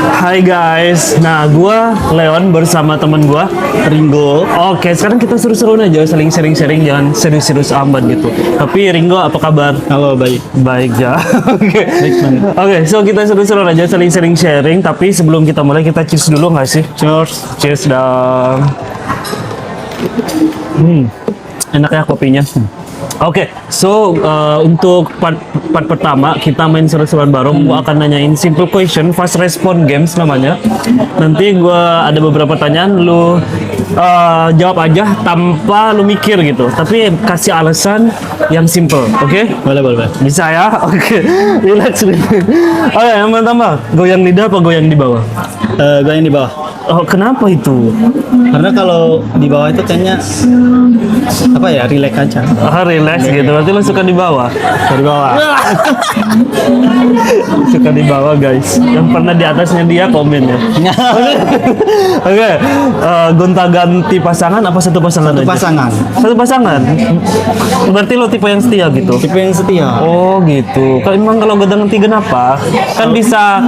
Hai guys, nah gua Leon bersama temen gua Ringo. Oke, sekarang kita seru-seruan aja, saling sharing-sharing, jangan serius-serius amat gitu. Tapi Ringo, apa kabar? Halo, baik. Baik ya. Oke. Baik banget. Oke, so kita seru-seruan aja, saling sharing-sharing. Tapi sebelum kita mulai, kita cheers dulu nggak sih? Cheers. Cheers dong. Enak ya kopinya. Oke, so untuk part pertama kita main seru-seruan bareng. Gua akan nanyain simple question, fast respond games namanya. Nanti gua ada beberapa pertanyaan, lu jawab aja tanpa lu mikir gitu. Tapi kasih alasan yang simple, oke? Boleh. Bisa ya? Oke, relax. Oke, yang pertama, goyang lidah apa goyang di bawah? Gue yang di bawah. Oh, kenapa itu? Karena kalau di bawah itu kayaknya apa ya, relax aja. Relax gitu, berarti lo suka di bawah? Dari bawah. Suka di bawah guys. Yang pernah di atasnya dia komen ya. Oke, gonta-ganti pasangan apa satu pasangan Satu aja? pasangan. Satu pasangan. Berarti lo tipe yang setia gitu. Tipe yang setia. Oh gitu. Kalau emang kalau gonta-ganti kenapa? Kan bisa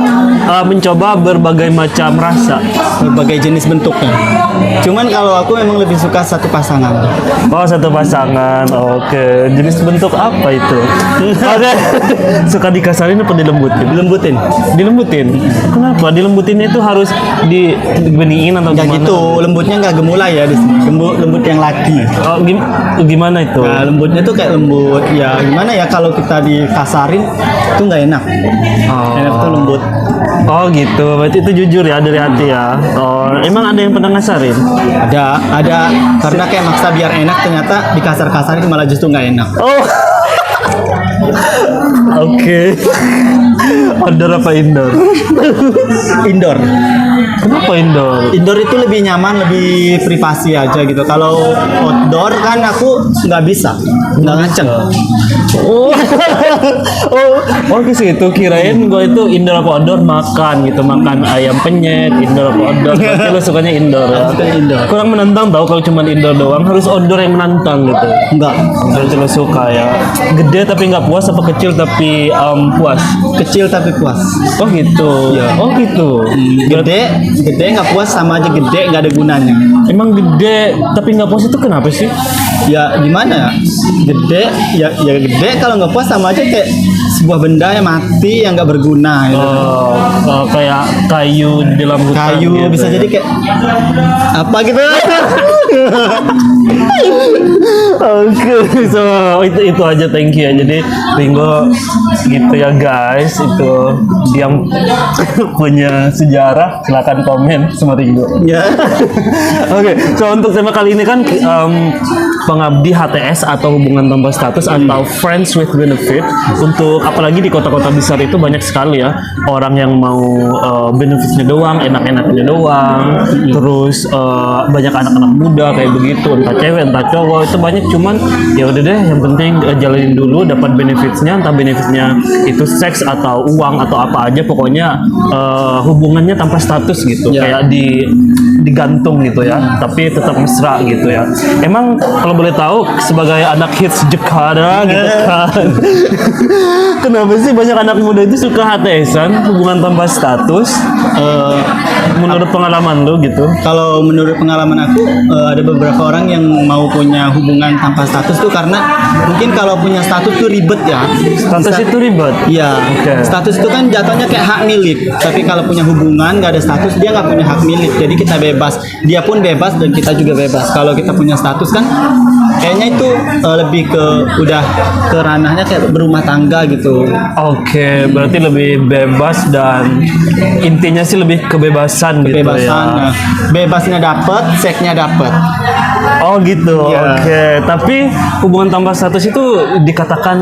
mencoba berbagai macam rasa. Berbagai jenis bentuknya. Cuman kalau aku memang lebih suka satu pasangan. Oh, satu pasangan. Oke. Jenis bentuk apa itu? Oke. Suka dikasarin apa dilembutin? Dilembutin. Dilembutin. Kenapa? Dilembutinnya itu harus dibeniin atau Nggak gimana? gitu, lembutnya nggak gemulai ya. Lembut yang laki. Oh, gimana itu? Nah, lembutnya tuh kayak lembut. Ya gimana ya, kalau kita dikasarin itu nggak enak. Oh. Enak tuh lembut. Oh gitu. Berarti itu jujur ya dari hati ya. Oh, emang ada yang pernah ngasarin? Ada karena kayak maksa biar enak, ternyata dikasar-kasarin malah justru nggak enak. Oh. Oke. Outdoor apa indoor? Indoor. Kenapa indoor? Indoor itu lebih nyaman, lebih privasi aja gitu. Kalau outdoor kan aku nggak bisa, nggak ngaceng. Oh, oh ke situ, kirain gue itu indoor apa outdoor makan gitu, makan ayam penyet, indoor apa outdoor. Berarti lo sukanya indoor ya? Suka indoor. Kurang menantang tau kalau cuma indoor doang, harus outdoor yang menantang gitu. Enggak, Berarti lo suka ya? Gede tapi nggak puas apa kecil tapi puas? kecil tapi puas. Oh gitu. Iya. Oh gitu. Gede nggak puas sama aja gede, nggak ada gunanya. Emang gede tapi nggak puas itu kenapa sih? Ya gimana ya? Gede, ya gede, kalau nggak puas sama aja kayak sebuah benda yang mati yang nggak berguna gitu. Kayak kayu di dalam hutan. Kayu gitu bisa ya. jadi kayak apa gitu. Oke, so itu aja, thank you ya. Jadi Ringo gitu ya guys, itu yang punya sejarah, silakan komen sama Ringo. Ya. Oke, so untuk tema kali ini kan pengabdi HTS atau hubungan tanpa status atau friends with benefit. Untuk apalagi di kota-kota besar itu banyak sekali ya orang yang mau benefitnya doang, enak-enaknya doang. Terus banyak anak-anak muda kayak begitu, entah cewek entah cowok, itu banyak. Cuman ya udah deh, yang penting jalanin dulu, dapat benefitsnya, entah benefitnya itu seks atau uang atau apa aja, pokoknya hubungannya tanpa status gitu, Ya. kayak digantung gitu ya, tapi tetap mesra gitu ya. Emang kalau boleh tahu sebagai anak hits Jakarta gitu kan, kenapa sih banyak anak muda itu suka HTS-an, hubungan tanpa status? Menurut pengalaman lu gitu? Kalau menurut pengalaman aku, ada beberapa orang yang mau punya hubungan tanpa status tuh karena mungkin kalau punya status tuh ribet ya. Status itu ribet. Iya. Oke. Status itu kan jatuhnya kayak hak milik. Tapi kalau punya hubungan nggak ada status, dia nggak punya hak milik. Jadi kita bebas. Dia pun bebas dan kita juga bebas. Kalau kita punya status kan, kayaknya itu lebih ke udah ke ranahnya kayak berumah tangga gitu. Oke, berarti lebih bebas dan intinya sih lebih kebebasan gitu Kebebasan. ya. Nah, bebasnya dapat, seksnya dapat. Oh gitu. Iya. Oke, tapi hubungan tanpa status itu dikatakan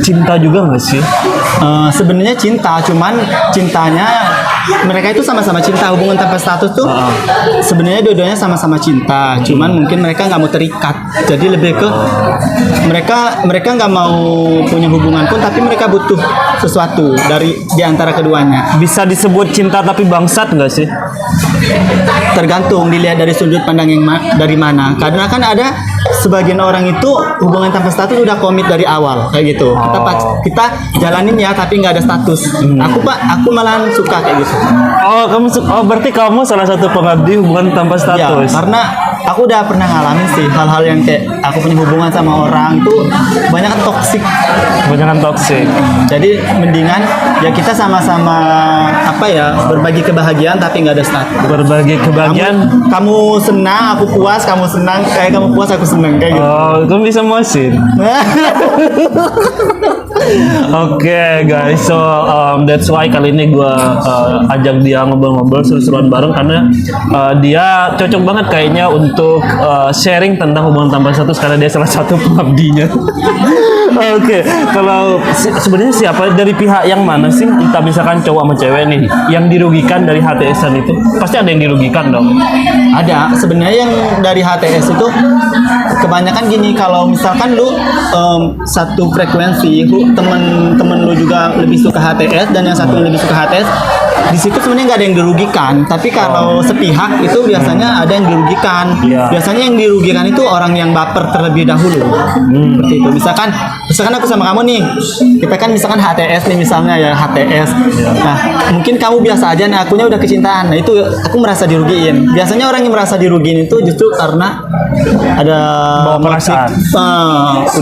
cinta juga nggak sih? Sebenarnya cinta, cuman cintanya mereka itu sama-sama cinta. Hubungan tanpa status tuh sebenarnya dua-duanya sama-sama cinta, cuman mungkin mereka nggak mau terikat, jadi Jadi lebih ke mereka nggak mau punya hubungan pun, tapi mereka butuh sesuatu dari di antara keduanya. Bisa disebut cinta tapi bangsat nggak sih? Tergantung dilihat dari sudut pandang yang dari mana. Karena kan ada sebagian orang itu hubungan tanpa status udah komit dari awal kayak gitu. Kita jalanin ya tapi nggak ada status. Aku malahan suka kayak gitu. Berarti kamu salah satu pengabdi hubungan tanpa Ya, status. karena aku udah pernah ngalamin sih hal-hal yang kayak aku punya hubungan sama orang itu banyak toksik. Kebanyakan toksik. Jadi mendingan ya kita sama-sama berbagi kebahagiaan tapi nggak ada status. Berbagi kebahagiaan. Kamu senang, aku puas, kamu senang, kayak kamu puas, aku senang kayak gitu. Kamu bisa muasin. Oke guys, so that's why kali ini gue ajak dia ngobrol-ngobrol seru-seruan bareng karena dia cocok banget kayaknya untuk sharing tentang hubungan tanpa status karena dia salah satu pengabdinya. Oke, kalau sebenarnya siapa dari pihak yang mana sih, entah misalkan cowok sama cewek nih, yang dirugikan dari HTS-an itu? Pasti ada yang dirugikan dong. Ada sebenarnya yang dari HTS itu kebanyakan gini, kalau misalkan lu satu frekuensi, temen lu juga lebih suka HTS dan yang satu yang lebih suka HTS, di situ sebenarnya nggak ada yang dirugikan. Tapi kalau sepihak itu biasanya ada yang dirugikan. Biasanya yang dirugikan itu orang yang baper terlebih dahulu. Seperti itu. Misalkan aku sama kamu nih, kita kan misalkan HTS nih misalnya ya HTS. Nah mungkin kamu biasa aja, nah akunya udah kecintaan. Nah itu aku merasa dirugiin. Biasanya orang yang merasa dirugiin itu justru karena ada bawa perasaan.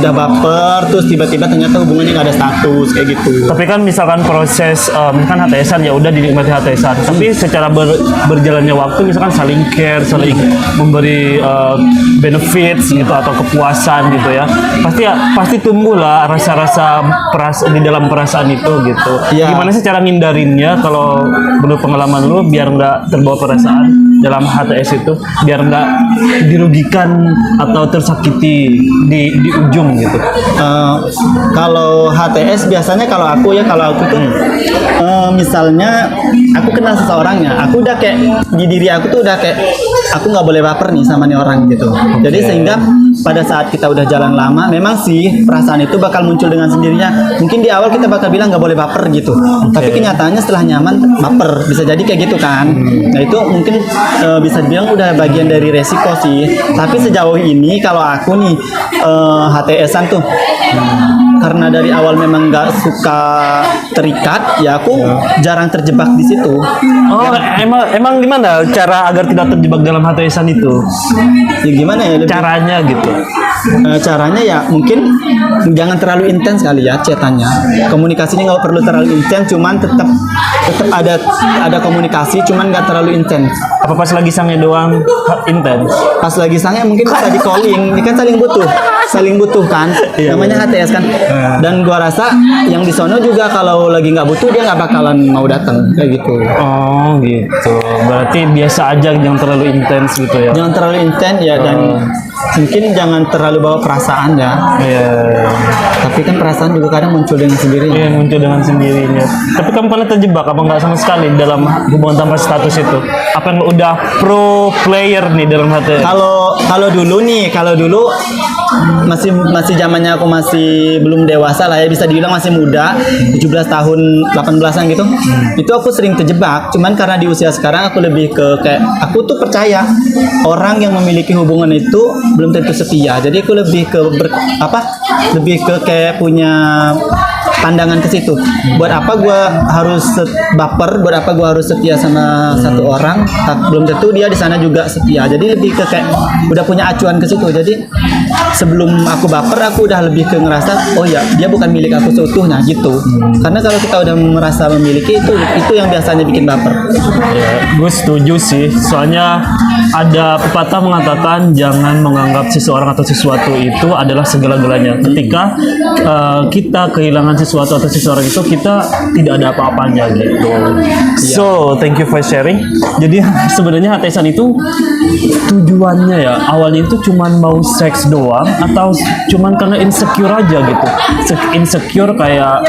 Udah baper, terus tiba-tiba ternyata hubungannya nggak ada status kayak gitu. Tapi kan misalkan proses kan HTS-an ya udah dinikmati HTS-an. Tapi secara berjalannya waktu misalkan saling care, saling memberi benefits gitu atau kepuasan gitu ya. Pasti tumbuh lah rasa-rasa di dalam perasaan itu gitu. Gimana sih cara ngindarinnya kalau menurut pengalaman lu biar nggak terbawa perasaan dalam HTS itu, biar nggak dirugikan atau tersakiti di ujung gitu? Kalau HTS biasanya kalau aku tuh misalnya aku kenal seseorangnya, aku udah kayak di diri aku tuh udah kayak aku nggak boleh baper nih sama nih orang gitu. Jadi sehingga pada saat kita udah jalan lama, memang sih perasaan itu bakal muncul dengan sendirinya. Mungkin di awal kita bakal bilang nggak boleh baper gitu, tapi kenyataannya setelah nyaman baper, bisa jadi kayak gitu kan. Nah itu mungkin bisa dibilang udah bagian dari resiko sih. Tapi sejauh ini kalau aku nih HTS-an tuh karena dari awal memang nggak suka terikat, ya aku jarang terjebak di situ. Emang gimana cara agar tidak terjebak dalam HTS-an itu? Ya gimana ya? Caranya gitu. Caranya ya mungkin jangan terlalu intens kali ya chatannya. Komunikasinya nggak perlu terlalu intens, cuman tetap ada komunikasi, cuman nggak terlalu intens. Apa pas lagi sangnya doang intens? Pas lagi sangnya mungkin bisa di calling, ini kan saling butuh kan, namanya HTS kan. Dan gua rasa yang di sono juga kalau lagi nggak butuh dia nggak bakalan mau datang kayak gitu. Oh gitu. Berarti biasa aja, jangan terlalu intens gitu ya. Jangan terlalu intens ya, dan mungkin jangan terlalu bawa perasaan ya. Tapi kan perasaan juga kadang muncul dengan sendirinya. Iya, muncul dengan sendirinya. Tapi kamu pernah terjebak apa nggak sama sekali dalam hubungan tanpa status itu? Apa yang udah pro player nih dalam HTS? Kalau dulu masih zamannya aku masih belum dewasa lah ya, bisa dibilang masih muda, 17 tahun 18-an gitu. Itu aku sering terjebak, cuman karena di usia sekarang aku lebih ke kayak aku tuh percaya orang yang memiliki hubungan itu belum tentu setia. Jadi aku lebih ke kayak punya pandangan ke situ. Buat apa gue harus baper? Buat apa gue harus setia sama satu orang? Belum tentu dia di sana juga setia. Jadi lebih ke kayak udah punya acuan ke situ. Jadi sebelum aku baper, aku udah lebih ke ngerasa, oh ya dia bukan milik aku seutuhnya gitu. Karena kalau kita udah merasa memiliki itu yang biasanya bikin baper. Ya, gue setuju sih. Soalnya ada pepatah mengatakan jangan menganggap seseorang atau sesuatu itu adalah segala-galanya. Ketika kita kehilangan sesuatu atau seseorang itu, kita tidak ada apa-apanya gitu. So, thank you for sharing. Jadi sebenarnya HTS-an itu tujuannya ya awalnya itu cuman mau seks doang atau cuman karena insecure aja gitu? Insecure kayak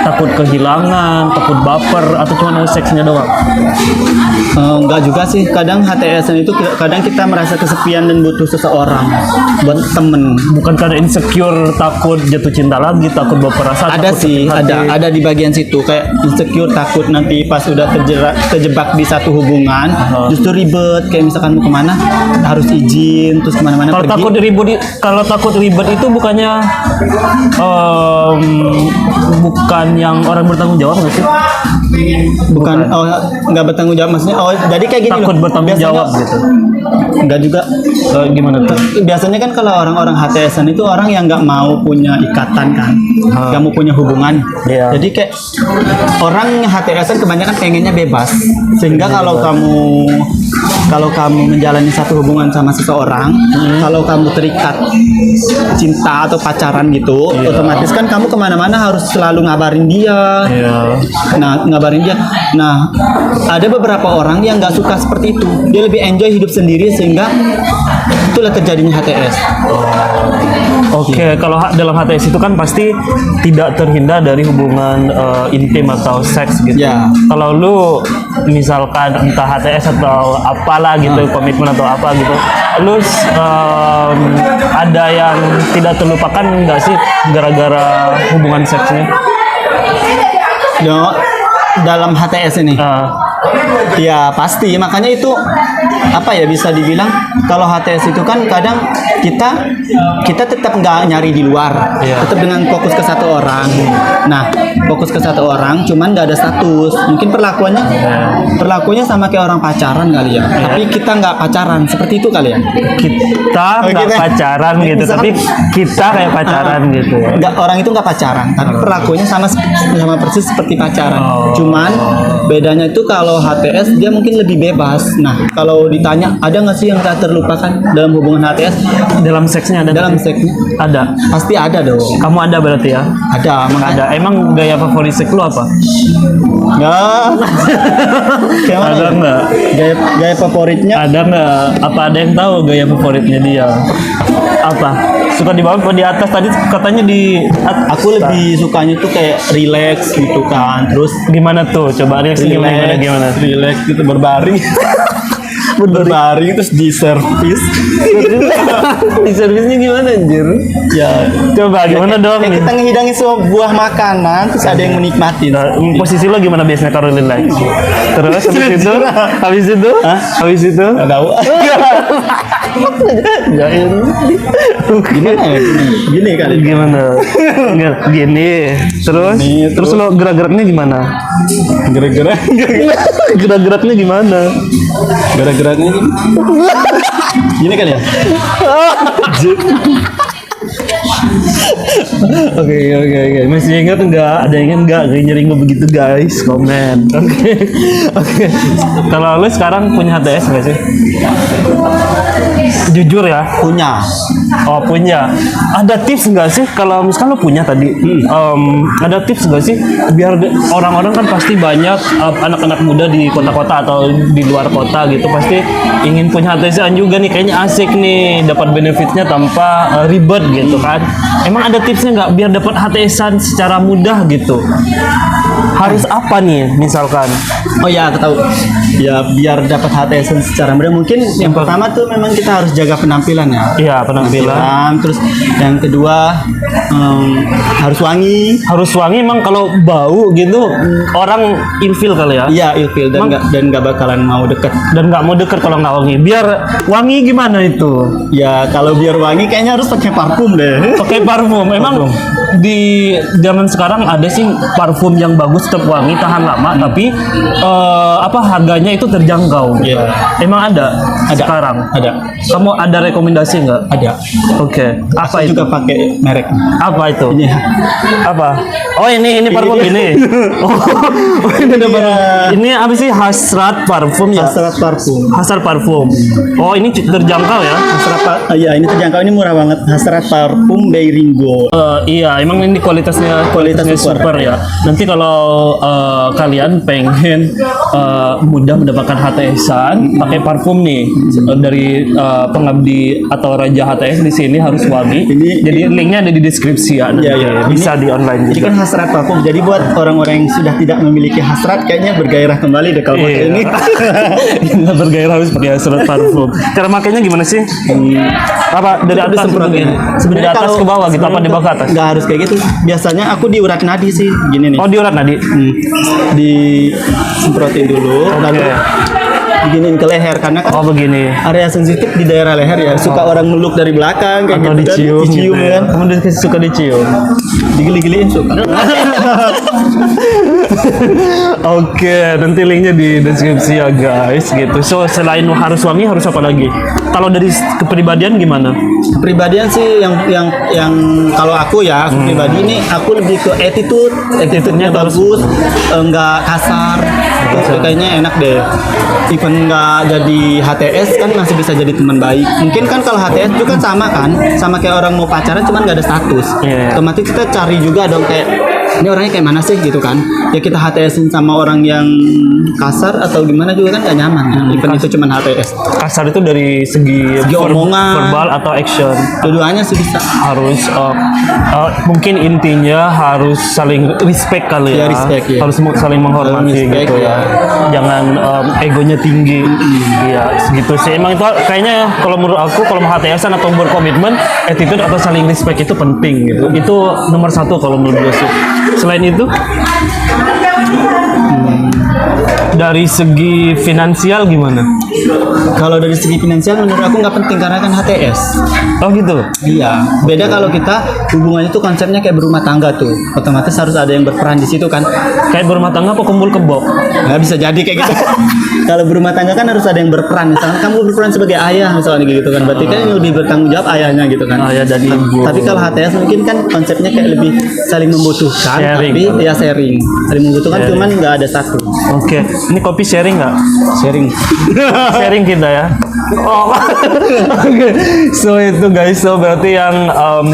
takut kehilangan, takut baper, atau cuma mau seksnya doang? Enggak juga sih, kadang HTS itu kadang kita merasa kesepian dan butuh seseorang buat temen. Bukan karena insecure takut jatuh cinta lagi, takut berperasaan. Ada takut sih, sakit hati. ada di bagian situ kayak insecure, takut nanti pas udah terjebak di satu hubungan justru ribet, kayak misalkan mau kemana harus izin, terus kemana-mana Kalau pergi. kalau takut ribet itu bukannya bukan yang orang bertanggung jawab nggak sih? Bukan, oh nggak bertanggung jawab maksudnya. Oh jadi kayak gini Takut loh. bertanggung Biasanya- jawab gitu. Enggak juga. Gimana tuh? Biasanya kan kalau orang-orang HTSan itu orang yang nggak mau punya ikatan kan, nggak mau punya hubungan. Iya. Jadi kayak orang HTSan kebanyakan pengennya bebas, sehingga kalau kamu menjalani satu hubungan sama seseorang, kalau kamu terikat cinta atau pacaran gitu, otomatis kan kamu kemana-mana harus selalu ngabarin dia. Iya. Nah, ngabarin dia. Nah, ada beberapa orang yang nggak suka seperti itu. Dia lebih enjoy hidup sendiri sehingga itulah terjadinya HTS. Oke, kalau dalam HTS itu kan pasti tidak terhindar dari hubungan intim atau seks gitu. Ya. Kalau lu misalkan entah HTS atau apalah gitu, komitmen atau apa gitu, lu ada yang tidak terlupakan nggak sih gara-gara hubungan seksnya? No, dalam HTS ini. Ya pasti, makanya itu apa ya, bisa dibilang kalau HTS itu kan kadang kita tetap nggak nyari di luar, Iya. tetap dengan fokus ke satu orang. Nah, fokus ke satu orang, cuman nggak ada status. Mungkin perlakuannya sama kayak orang pacaran kali ya. Tapi kita nggak pacaran, seperti itu kali ya. Kita Oh, nggak kita- pacaran gitu, misalkan- tapi kita kayak pacaran gitu. Nggak, orang itu nggak pacaran, tapi perlakuannya sama persis seperti pacaran. Oh. Cuman bedanya itu kalau HTS dia mungkin lebih bebas. Nah, kalau ditanya ada nggak sih yang tak terlupakan dalam hubungan HTS? Dalam seksnya ada? Dalam nggak sih? seksnya Ada. pasti ada dong. Kamu ada berarti ya? Ada, makanya Ada. Emang gaya favorit seks lu apa? nggak. Kayak mana Ada ya? nggak? Gaya favoritnya Ada nggak? Apa ada yang tahu gaya favoritnya dia? Apa? Suka di bawah atau di atas? Tadi katanya di aku lebih sukanya tuh kayak relax gitu kan. Terus gimana tuh? Coba reaksi gimana? relax gitu, berbaring. Berbaring terus di servis. Di servisnya gimana anjir? Ya, Coba gimana dong? kayak kita ngehidangin sebuah makanan terus ada yang menikmati. Nah, posisi lo gimana biasanya kalau relax? Terus habis itu? Hah? Habis itu? Nggak tahu. Jahil. Gimana ya? Gini kali. Gimana? Nggak, gini. Terus? Gini, Terus lo gerak-geraknya gimana? Gara-gara Gerak-geraknya gimana? gara-garanya gini kali ya. Oke. Masih ingat nggak? Ada yang ingat nggak? Kayaknya Ringo begitu guys. Komen. Oke. Kalau lo sekarang punya HTS nggak sih? Jujur ya. Punya. Oh punya. Ada tips nggak sih kalau misalkan lo punya tadi? Ada tips nggak sih biar orang-orang kan pasti banyak anak-anak muda di kota-kota atau di luar kota gitu pasti ingin punya HTS juga nih, kayaknya asik nih dapat benefitnya tanpa ribet gitu kan. Emang ada tipsnya nggak biar dapat HTS-an secara mudah gitu? Harus apa nih misalkan? Oh ya, aku tahu. Ya biar dapat HTS secara mudah mungkin yang pertama tuh memang kita harus jaga penampilan ya. Iya penampilan. Terus yang kedua harus wangi. Harus wangi, emang kalau bau gitu orang ilfil kali ya. Iya, ilfil dan nggak bakalan mau deket. Dan nggak mau deket kalau nggak wangi. Biar wangi gimana itu? Ya kalau biar wangi kayaknya harus pakai parfum deh. Pakai parfum. Emang di zaman sekarang ada sih parfum yang bagus tetap wangi tahan lama tapi harganya itu terjangkau. Iya. Emang ada Ada. sekarang? Ada. Kamu ada rekomendasi nggak? Ada. Oke. Apa Aku itu? juga pakai merek. Apa itu? Ini. Apa? Oh ini parfum ini. Oh ini ada parfum. Ini apa sih hasrat parfum ya? Hasrat parfum. Hasrat parfum. Oh ini terjangkau ya? Iya, ini terjangkau, ini murah banget. Hasrat parfum by Ringo. Iya, emang ini kualitasnya Kualitas super super. ya. Nanti kalau kalian pengen mudah mendapatkan HTS-an pakai parfum nih dari pengabdi atau Raja HTS di sini harus wangi. Jadi linknya ada di deskripsi ya. Bisa di online Ini juga. kan hasrat parfum. Jadi buat orang-orang yang sudah tidak memiliki hasrat, kayaknya bergairah kembali deh kalau pakai ini. Kita bergairah harus pakai surat parfum. Cara makainya gimana sih? Apa dari atas Disemprotin. dari atas ke bawah gitu? Apa di bawah ke atas? Nggak harus kayak gitu. Biasanya aku di urat nadi sih, gini nih. Oh, di urat nadi. Disemprotin dulu, lalu diginiin ke leher karena kan Oh, begini. area sensitif di daerah leher ya. Suka orang meluk dari belakang kayak Atau gitu dicium, kan. Dicium gitu ya. kan. Kamu suka dicium. Digili-giliin suka. Oke, nanti linknya di deskripsi ya guys gitu. So selain harus wangi harus apa lagi? Kalau dari kepribadian gimana? Kepribadian sih yang kalau aku ya, aku pribadi ini aku lebih ke attitude-nya bagus, enggak kasar. Itu kayaknya enak deh. Even nggak jadi HTS kan masih bisa jadi teman baik. Mungkin kan kalau HTS juga kan sama kayak orang mau pacaran cuman nggak ada status. Iya. Otomatis kita cari juga dong kayak ini orangnya kayak mana sih gitu kan. Ya kita HTSin sama orang yang kasar atau gimana juga kan nggak nyaman. Even itu cuman HTS. Kasar itu dari segi, omongan. verbal atau action. Dua-duanya sih bisa. Harus mungkin intinya harus saling respect kali ya, Ya, respect, ya. harus saling menghormati Respect, gitu ya, jangan egonya tinggi, ya segitu sih. Emang itu kayaknya kalau menurut aku kalau mau HTSan atau berkomitmen, attitude atau saling respect itu penting gitu. Itu nomor satu kalau menurut gue sih. Selain itu dari segi finansial gimana? Kalau dari segi finansial menurut aku nggak penting karena kan HTS. Oh gitu. Iya. Beda kalau kita hubungannya tuh konsepnya kayak berumah tangga tuh. Otomatis harus ada yang berperan di situ kan. Kayak berumah tangga apa kumpul kebo? Nggak bisa jadi kayak gitu. Kalau berumah tangga kan harus ada yang berperan. Misalkan kamu berperan sebagai ayah misalnya gitu kan. Berarti kan yang lebih bertanggung jawab ayahnya gitu kan. Ayah dan ibu. Tapi kalau HTS mungkin kan konsepnya kayak lebih saling membutuhkan. Sharing. Tapi ya sharing. Saling membutuhkan cuman nggak ada satu. Oke, ini kopi sharing nggak? Sharing. Sharing kita ya. Oh, oke. So itu guys, so berarti yang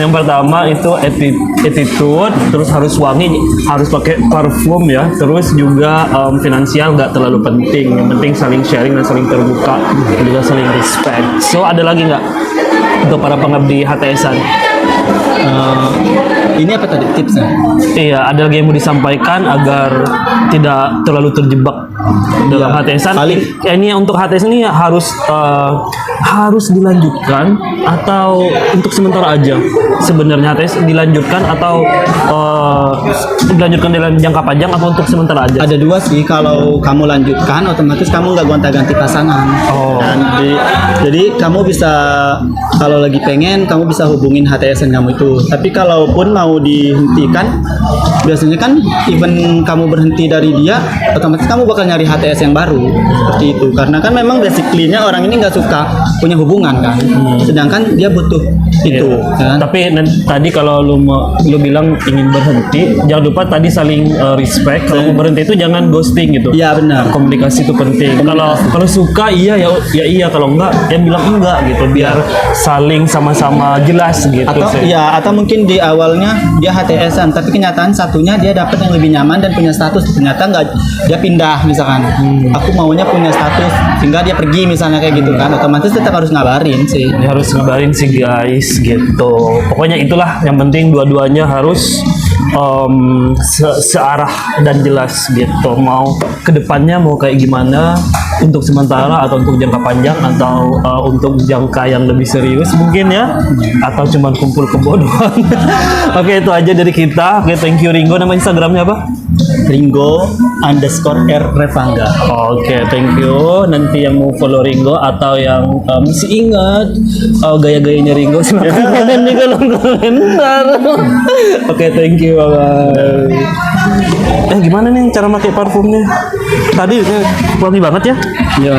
pertama itu attitude, terus harus wangi, harus pakai parfum ya, terus juga finansial nggak terlalu penting. Yang penting saling sharing dan saling terbuka, dan juga saling respect. So ada lagi nggak untuk para pengabdi HTSan? Ini apa tadi tipsnya? Iya, ada lagi yang mau disampaikan agar tidak terlalu terjebak dalam Iya, HTSan. paling- Ini untuk HTS ini harus dilanjutkan atau untuk sementara aja. Sebenarnya HTS dilanjutkan atau dilanjutkan dalam jangka panjang atau untuk sementara aja? Ada dua sih, kalau kamu lanjutkan otomatis kamu nggak gonta-ganti pasangan. Oh. Dan jadi kamu bisa kalau lagi pengen kamu bisa hubungin HTSN kamu itu. Tapi kalaupun mau dihentikan, biasanya kan even kamu berhenti dari dia, otomatis kamu bakal nyari HTS yang baru seperti itu. Karena kan memang basically-nya orang ini nggak suka punya hubungan kan, sedangkan dia butuh itu. Iya. Kan? Tapi tadi kalau lu bilang ingin berhenti, jangan lupa tadi saling respect. Kalau mau berhenti itu jangan ghosting gitu. Iya benar. Komunikasi itu penting. Kalau suka iya ya iya, kalau enggak ya bilang enggak gitu biar saling sama-sama jelas gitu Atau sih. ya atau mungkin di awalnya dia HTSan tapi kenyataan satunya dia dapat yang lebih nyaman dan punya status, ternyata nggak, dia pindah misalkan aku maunya punya status sehingga dia pergi misalnya kayak gitu kan, otomatis tetap harus ngabarin sih. Ini harus ngabarin sih guys gitu. Pokoknya itulah yang penting dua-duanya harus searah dan jelas gitu. Mau kedepannya mau kayak gimana untuk sementara atau untuk jangka panjang atau untuk jangka yang lebih serius mungkin ya, atau cuma kumpul kebo doang. Oke, itu aja dari kita. Oke, thank you Ringo. Nama Instagramnya apa? Ringo_R Revangga. Oke, thank you. Nanti yang mau follow Ringo atau yang masih ingat gaya-gayanya Ringo, silahkan komen di kolom komentar. Oke, thank you. Bye-bye. Gimana nih cara pakai parfumnya? Tadi wangi banget ya? Ya.